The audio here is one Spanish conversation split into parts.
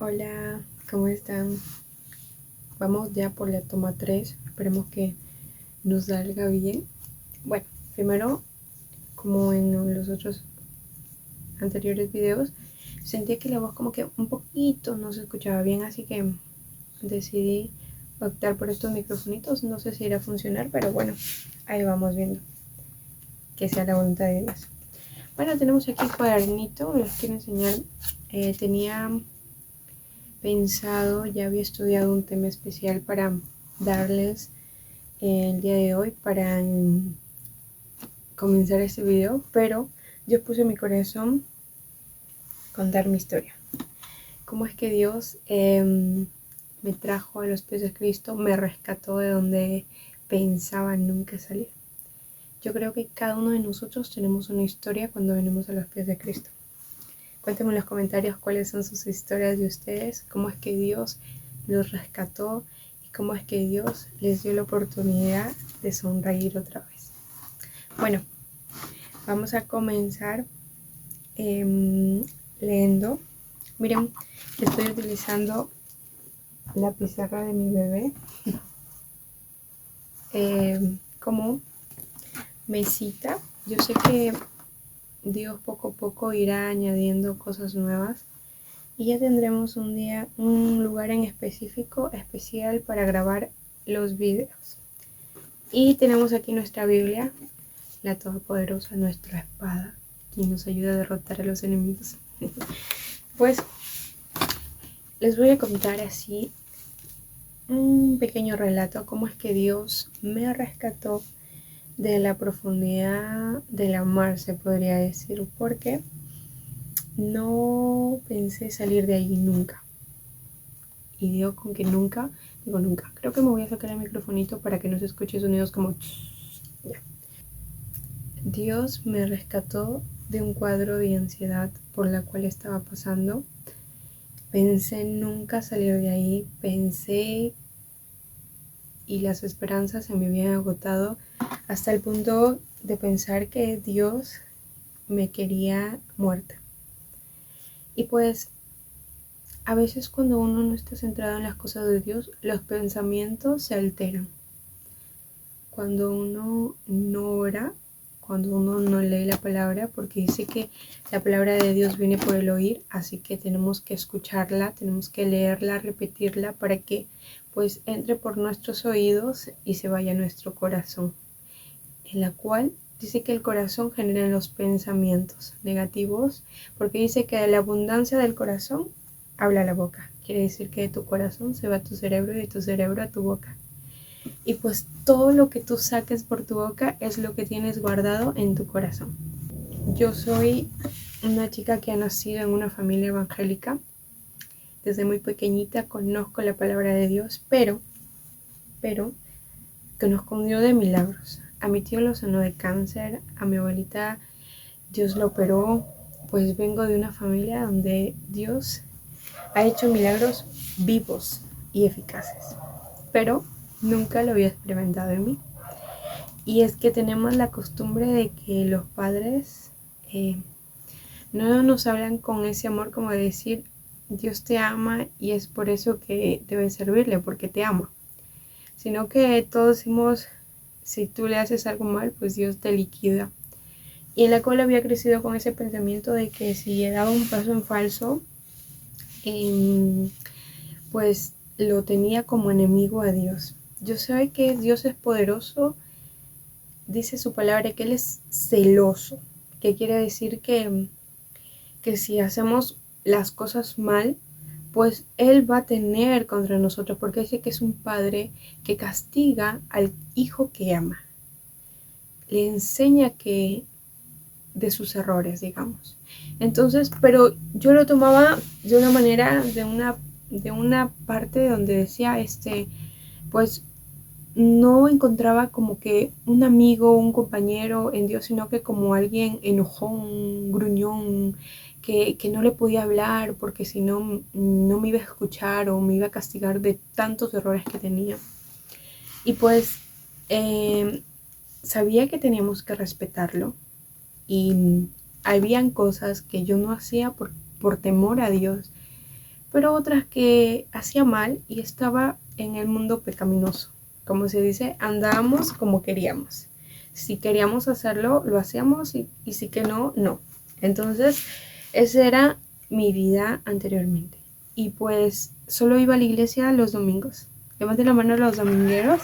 Hola, ¿cómo están? Vamos ya por la toma 3, esperemos que nos salga bien. Bueno, primero, como en los otros anteriores videos, sentía que la voz como que un poquito no se escuchaba bien, así que decidí optar por estos microfonitos. No sé si irá a funcionar, pero bueno, ahí vamos viendo, que sea la voluntad de Dios. Bueno, tenemos aquí el cuadernito, les quiero enseñar. Tenía pensado, ya había estudiado un tema especial para darles el día de hoy para comenzar este video, pero yo puse en mi corazón contar mi historia. Cómo es que Dios me trajo a los pies de Cristo, me rescató de donde pensaba nunca salir. Yo creo que cada uno de nosotros tenemos una historia cuando venimos a los pies de Cristo. Cuéntenme en los comentarios cuáles son sus historias de ustedes, cómo es que Dios los rescató y cómo es que Dios les dio la oportunidad de sonreír otra vez. Bueno, vamos a comenzar leyendo. Miren, estoy utilizando la pizarra de mi bebé como mesita. Yo sé que Dios poco a poco irá añadiendo cosas nuevas y ya tendremos un día, un lugar en específico, especial para grabar los videos. Y tenemos aquí nuestra Biblia, la Todopoderosa, nuestra espada, quien nos ayuda a derrotar a los enemigos. Pues les voy a contar así un pequeño relato, cómo es que Dios me rescató de la profundidad de la mar, se podría decir, porque no pensé salir de ahí nunca. Y digo con que nunca, digo nunca. Creo que me voy a sacar el microfonito para que no se escuche sonidos como ya. Dios me rescató de un cuadro de ansiedad por la cual estaba pasando. Pensé nunca salir de ahí, pensé y las esperanzas se me habían agotado hasta el punto de pensar que Dios me quería muerta. Y pues a veces cuando uno no está centrado en las cosas de Dios, los pensamientos se alteran. Cuando uno no ora, cuando uno no lee la palabra, porque dice que la palabra de Dios viene por el oír, así que tenemos que escucharla, tenemos que leerla, repetirla para que pues entre por nuestros oídos y se vaya a nuestro corazón, en la cual dice que el corazón genera los pensamientos negativos, porque dice que de la abundancia del corazón habla la boca. Quiere decir que de tu corazón se va a tu cerebro y de tu cerebro a tu boca. Y pues todo lo que tú saques por tu boca es lo que tienes guardado en tu corazón. Yo soy una chica que ha nacido en una familia evangélica. Desde muy pequeñita conozco la palabra de Dios, pero conozco un Dios de milagros. A mi tío lo sanó de cáncer, a mi abuelita Dios lo operó. Pues vengo de una familia donde Dios ha hecho milagros vivos y eficaces, pero nunca lo había experimentado en mí. Y es que tenemos la costumbre de que los padres no nos hablan con ese amor como de decir Dios te ama y es por eso que debes servirle, porque te ama, sino que todos decimos si tú le haces algo mal pues Dios te liquida. Y en la cual había crecido con ese pensamiento de que si daba un paso en falso pues lo tenía como enemigo a Dios. Yo sé que Dios es poderoso, dice su palabra que Él es celoso, que quiere decir que si hacemos las cosas mal, pues Él va a tener contra nosotros, porque dice que es un padre que castiga al hijo que ama. Le enseña que de sus errores, digamos. Entonces, pero yo lo tomaba de una manera, de una parte donde decía, pues no encontraba como que un amigo, un compañero en Dios, sino que como alguien enojón, gruñón, que no le podía hablar porque si no, no me iba a escuchar o me iba a castigar de tantos errores que tenía. Y pues sabía que teníamos que respetarlo y habían cosas que yo no hacía por temor a Dios, pero otras que hacía mal y estaba en el mundo pecaminoso. Como se dice, andábamos como queríamos. Si queríamos hacerlo, lo hacíamos y si que no, no. Entonces, esa era mi vida anteriormente. Y pues solo iba a la iglesia los domingos. Levanten la mano los domingueros.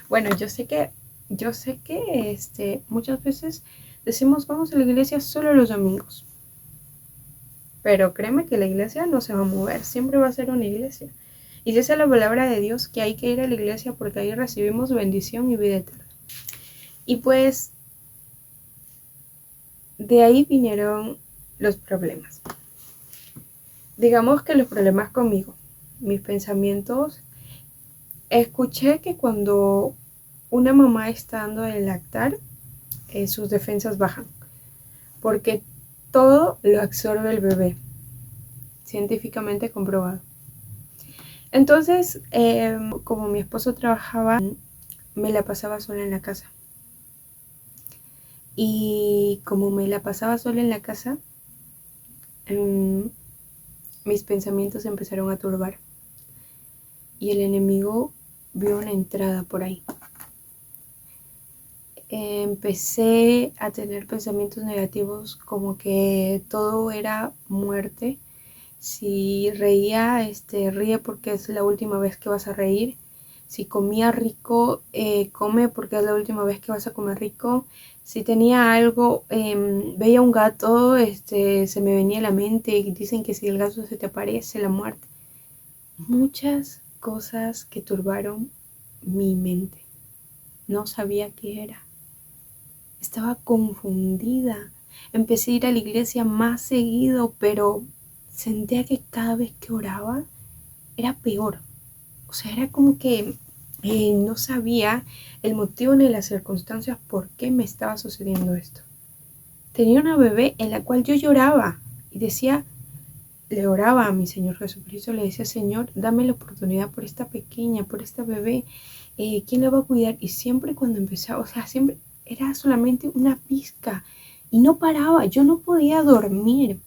Bueno, yo sé que muchas veces decimos vamos a la iglesia solo los domingos. Pero créeme que la iglesia no se va a mover, siempre va a ser una iglesia. Y dice la palabra de Dios que hay que ir a la iglesia porque ahí recibimos bendición y vida eterna. Y pues de ahí vinieron los problemas. Digamos que los problemas conmigo, mis pensamientos. Escuché que cuando una mamá está dando el lactar, sus defensas bajan, porque todo lo absorbe el bebé, científicamente comprobado. Entonces, como mi esposo trabajaba, me la pasaba sola en la casa. Y como me la pasaba sola en la casa, mis pensamientos se empezaron a turbar. Y el enemigo vio una entrada por ahí. Empecé a tener pensamientos negativos como que todo era muerte. Si reía, ríe porque es la última vez que vas a reír. Si comía rico, come porque es la última vez que vas a comer rico. Si tenía algo, veía un gato, se me venía a la mente y dicen que si el gato se te aparece, la muerte. Muchas cosas que turbaron mi mente. No sabía qué era. Estaba confundida. Empecé a ir a la iglesia más seguido, pero sentía que cada vez que oraba era peor. O sea, era como que no sabía el motivo ni las circunstancias por qué me estaba sucediendo esto. Tenía una bebé en la cual yo lloraba y decía, le oraba a mi Señor Jesucristo, le decía, Señor, dame la oportunidad por esta pequeña, por esta bebé, ¿quién la va a cuidar? Y siempre cuando empezaba, o sea, siempre era solamente una pizca y no paraba, yo no podía dormir.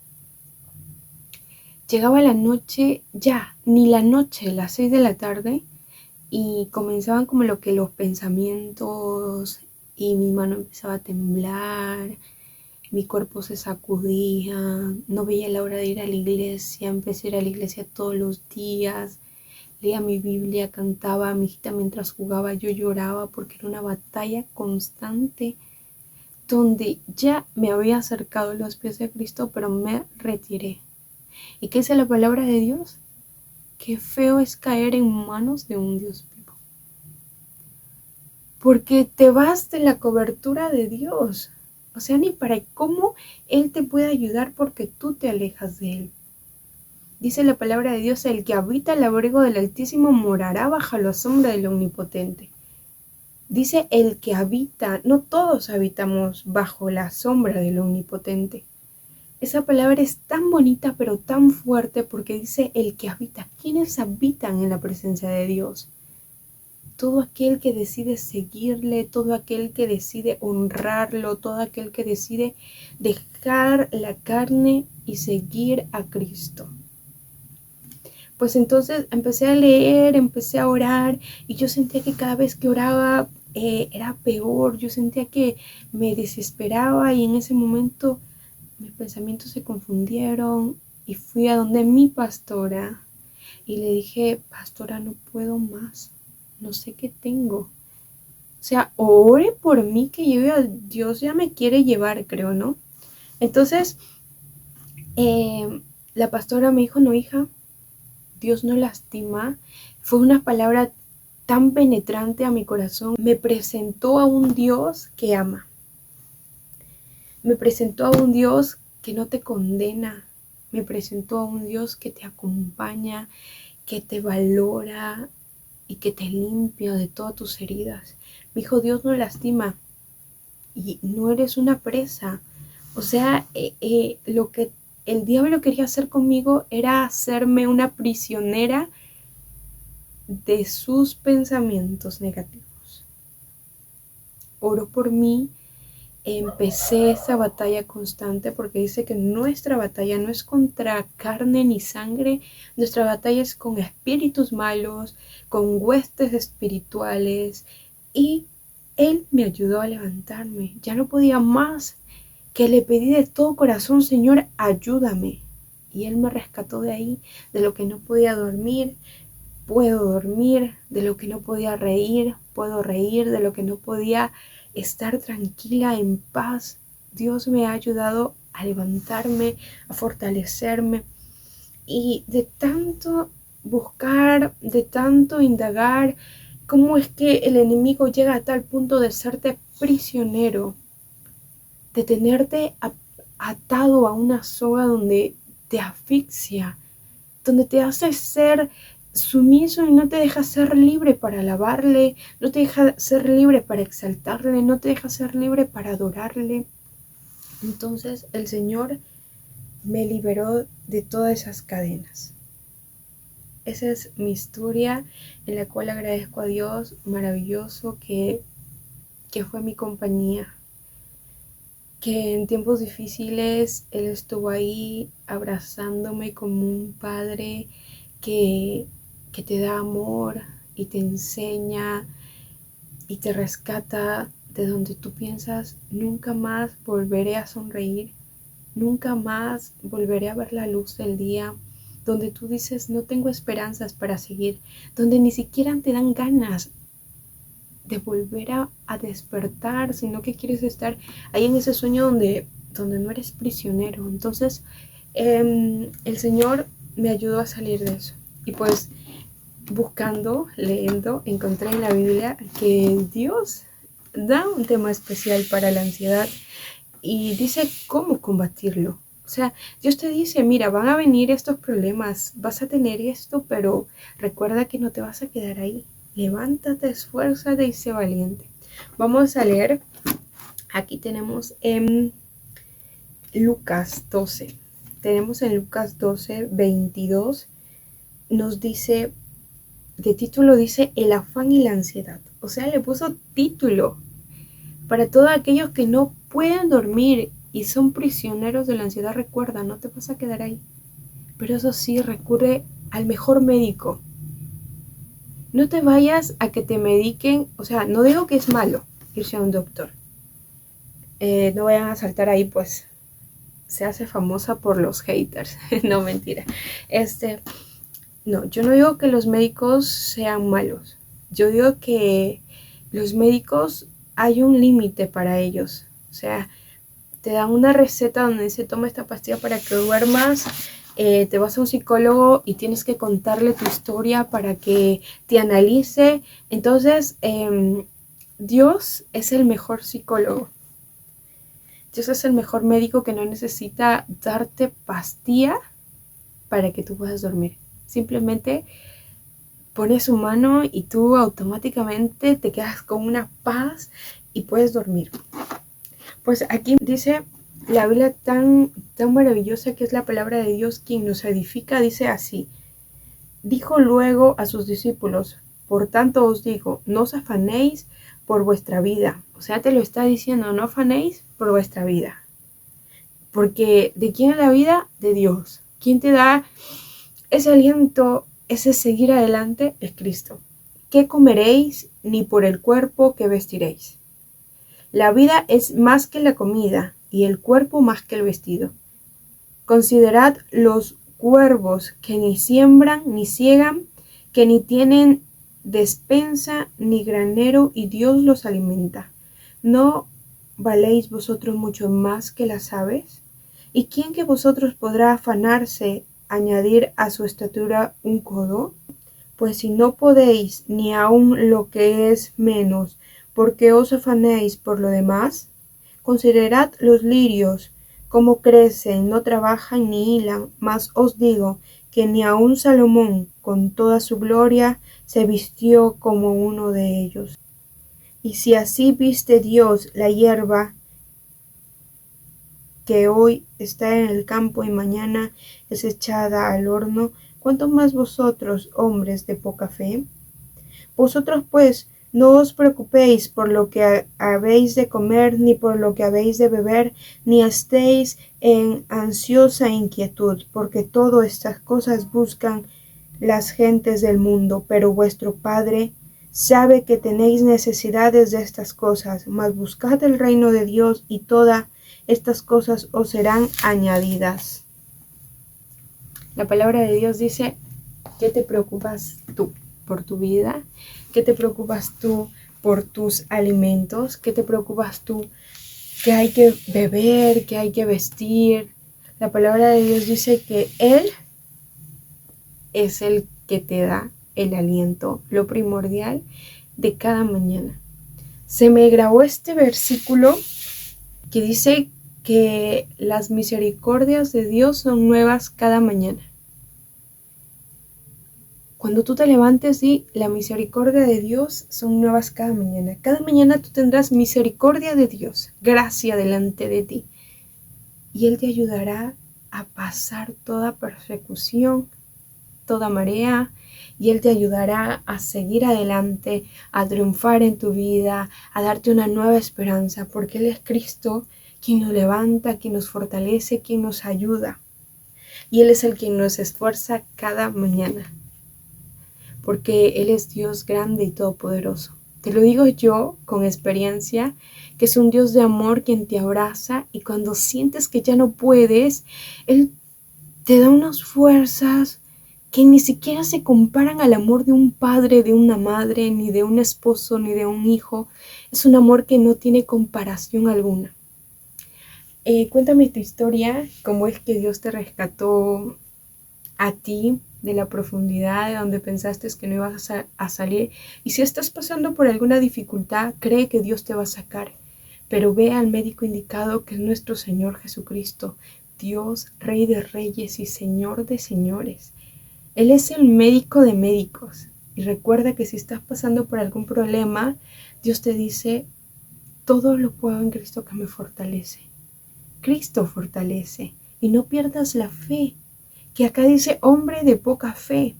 Llegaba la noche, ya, ni la noche, las 6 de la tarde, y comenzaban como lo que los pensamientos y mi mano empezaba a temblar, mi cuerpo se sacudía, no veía la hora de ir a la iglesia, empecé a ir a la iglesia todos los días, leía mi Biblia, cantaba a mi hijita mientras jugaba, yo lloraba porque era una batalla constante donde ya me había acercado a los pies de Cristo, pero me retiré. ¿Y qué dice la palabra de Dios? Qué feo es caer en manos de un Dios vivo. Porque te vas de la cobertura de Dios. O sea, ni para cómo Él te puede ayudar porque tú te alejas de Él. Dice la palabra de Dios, el que habita el abrigo del Altísimo morará bajo la sombra del Omnipotente. Dice el que habita, no todos habitamos bajo la sombra del Omnipotente. Esa palabra es tan bonita pero tan fuerte porque dice el que habita. ¿Quiénes habitan en la presencia de Dios? Todo aquel que decide seguirle, todo aquel que decide honrarlo, todo aquel que decide dejar la carne y seguir a Cristo. Pues entonces empecé a leer, empecé a orar y yo sentía que cada vez que oraba era peor, yo sentía que me desesperaba y en ese momento mis pensamientos se confundieron y fui a donde mi pastora y le dije, pastora, no puedo más, no sé qué tengo. O sea, ore por mí que Dios ya me quiere llevar, creo, ¿no? Entonces, la pastora me dijo, no, hija, Dios no lastima, fue una palabra tan penetrante a mi corazón. Me presentó a un Dios que ama. Me presentó a un Dios que no te condena. Me presentó a un Dios que te acompaña, que te valora y que te limpia de todas tus heridas. Me dijo, Dios no lastima y no eres una presa. O sea, lo que el diablo quería hacer conmigo era hacerme una prisionera de sus pensamientos negativos. Oró por mí, empecé esa batalla constante porque dice que nuestra batalla no es contra carne ni sangre, nuestra batalla es con espíritus malos, con huestes espirituales, y Él me ayudó a levantarme. Ya no podía más, que le pedí de todo corazón, Señor, ayúdame. Y Él me rescató de ahí, de lo que no podía dormir. Puedo dormir, de lo que no podía reír, puedo reír, de lo que no podía estar tranquila, en paz. Dios me ha ayudado a levantarme, a fortalecerme. Y de tanto buscar, de tanto indagar, cómo es que el enemigo llega a tal punto de serte prisionero, de tenerte atado a una soga donde te asfixia, donde te hace ser sumiso y no te deja ser libre para alabarle, no te deja ser libre para exaltarle, no te deja ser libre para adorarle. Entonces el Señor me liberó de todas esas cadenas. Esa es mi historia, en la cual agradezco a Dios maravilloso que fue mi compañía, que en tiempos difíciles Él estuvo ahí abrazándome como un padre que te da amor y te enseña y te rescata de donde tú piensas, nunca más volveré a sonreír, nunca más volveré a ver la luz del día, donde tú dices, no tengo esperanzas para seguir, donde ni siquiera te dan ganas de volver a despertar, sino que quieres estar ahí en ese sueño donde no eres prisionero. Entonces, el Señor me ayudó a salir de eso. Y pues, buscando, leyendo, encontré en la Biblia que Dios da un tema especial para la ansiedad y dice cómo combatirlo. O sea, Dios te dice, mira, van a venir estos problemas, vas a tener esto, pero recuerda que no te vas a quedar ahí. Levántate, esfuérzate y sé valiente. Vamos a leer, aquí tenemos en Lucas 12. Tenemos en Lucas 12, 22, nos dice, de título dice, el afán y la ansiedad. O sea, le puso título para todos aquellos que no pueden dormir y son prisioneros de la ansiedad. Recuerda, no te vas a quedar ahí. Pero eso sí, recurre al mejor médico. No te vayas a que te mediquen, o sea, no digo que es malo irse a un doctor. No vayan a saltar ahí, pues se hace famosa por los haters. No, mentira. No, yo no digo que los médicos sean malos. Yo digo que los médicos hay un límite para ellos. O sea, te dan una receta donde dice toma esta pastilla para que duermas, te vas a un psicólogo y tienes que contarle tu historia para que te analice. Entonces, Dios es el mejor psicólogo. Dios es el mejor médico que no necesita darte pastilla para que tú puedas dormir. Simplemente pone su mano y tú automáticamente te quedas con una paz y puedes dormir. Pues aquí dice la Biblia tan maravillosa que es la palabra de Dios quien nos edifica, dice así. Dijo luego a sus discípulos, por tanto os digo, no os afanéis por vuestra vida. O sea, te lo está diciendo, no afanéis por vuestra vida. Porque ¿de quién es la vida? De Dios. ¿Quién te da ese aliento, ese seguir adelante? Es Cristo. ¿Qué comeréis? Ni por el cuerpo que vestiréis. La vida es más que la comida y el cuerpo más que el vestido. Considerad los cuervos que ni siembran ni siegan, que ni tienen despensa ni granero y Dios los alimenta. ¿No valéis vosotros mucho más que las aves? ¿Y quién que vosotros podrá afanarse añadir a su estatura un codo? Pues si no podéis ni aun lo que es menos, ¿por qué os afanéis por lo demás? Considerad los lirios, cómo crecen, no trabajan ni hilan, mas os digo que ni aun Salomón, con toda su gloria, se vistió como uno de ellos. Y si así viste Dios la hierba que hoy está en el campo y mañana es echada al horno, ¿cuánto más vosotros, hombres de poca fe? Vosotros pues no os preocupéis por lo que habéis de comer, ni por lo que habéis de beber, ni estéis en ansiosa inquietud, porque todas estas cosas buscan las gentes del mundo, pero vuestro Padre sabe que tenéis necesidades de estas cosas, mas buscad el reino de Dios y todas estas cosas os serán añadidas. La palabra de Dios dice: ¿qué te preocupas tú por tu vida? ¿Qué te preocupas tú por tus alimentos? ¿Qué te preocupas tú que hay que beber, que hay que vestir? La palabra de Dios dice que Él es el que te da el aliento, lo primordial de cada mañana. Se me grabó este versículo que dice que las misericordias de Dios son nuevas cada mañana. Cuando tú te levantes, di: la misericordia de Dios son nuevas cada mañana. Cada mañana tú tendrás misericordia de Dios, gracia delante de ti. Y Él te ayudará a pasar toda persecución, toda marea, y Él te ayudará a seguir adelante, a triunfar en tu vida, a darte una nueva esperanza, porque Él es Cristo quien nos levanta, quien nos fortalece, quien nos ayuda. Y Él es el quien nos esfuerza cada mañana, porque Él es Dios grande y todopoderoso. Te lo digo yo con experiencia, que es un Dios de amor quien te abraza, y cuando sientes que ya no puedes, Él te da unas fuerzas que ni siquiera se comparan al amor de un padre, de una madre, ni de un esposo, ni de un hijo. Es un amor que no tiene comparación alguna. Cuéntame tu historia, cómo es que Dios te rescató a ti de la profundidad de donde pensaste que no ibas a salir. Y si estás pasando por alguna dificultad, cree que Dios te va a sacar. Pero ve al médico indicado, que es nuestro Señor Jesucristo, Dios, Rey de Reyes y Señor de Señores. Él es el médico de médicos. Y recuerda que si estás pasando por algún problema, Dios te dice: todo lo puedo en Cristo que me fortalece. Cristo fortalece. Y no pierdas la fe, que acá dice hombre de poca fe.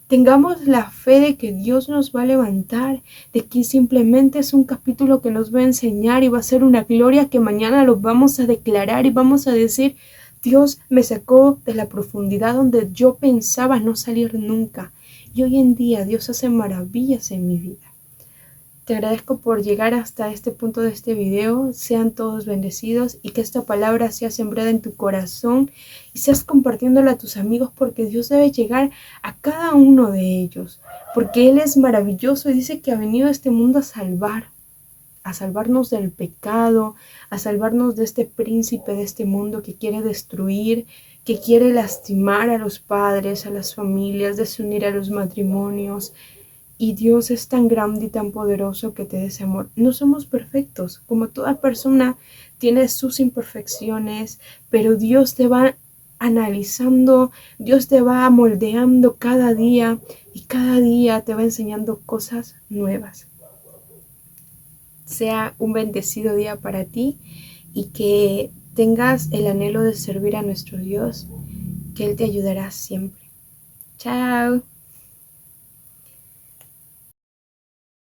Tengamos la fe de que Dios nos va a levantar, de que simplemente es un capítulo que nos va a enseñar y va a ser una gloria que mañana lo vamos a declarar y vamos a decir: Dios me sacó de la profundidad donde yo pensaba no salir nunca. Y hoy en día Dios hace maravillas en mi vida. Te agradezco por llegar hasta este punto de este video. Sean todos bendecidos y que esta palabra sea sembrada en tu corazón y seas compartiéndola a tus amigos, porque Dios debe llegar a cada uno de ellos, porque Él es maravilloso y dice que ha venido a este mundo a salvarnos del pecado, a salvarnos de este príncipe de este mundo que quiere destruir, que quiere lastimar a los padres, a las familias, desunir a los matrimonios. Y Dios es tan grande y tan poderoso que te dé ese amor. No somos perfectos, como toda persona tiene sus imperfecciones, pero Dios te va analizando, Dios te va moldeando cada día y cada día te va enseñando cosas nuevas. Sea un bendecido día para ti y que tengas el anhelo de servir a nuestro Dios, que Él te ayudará siempre. Chao.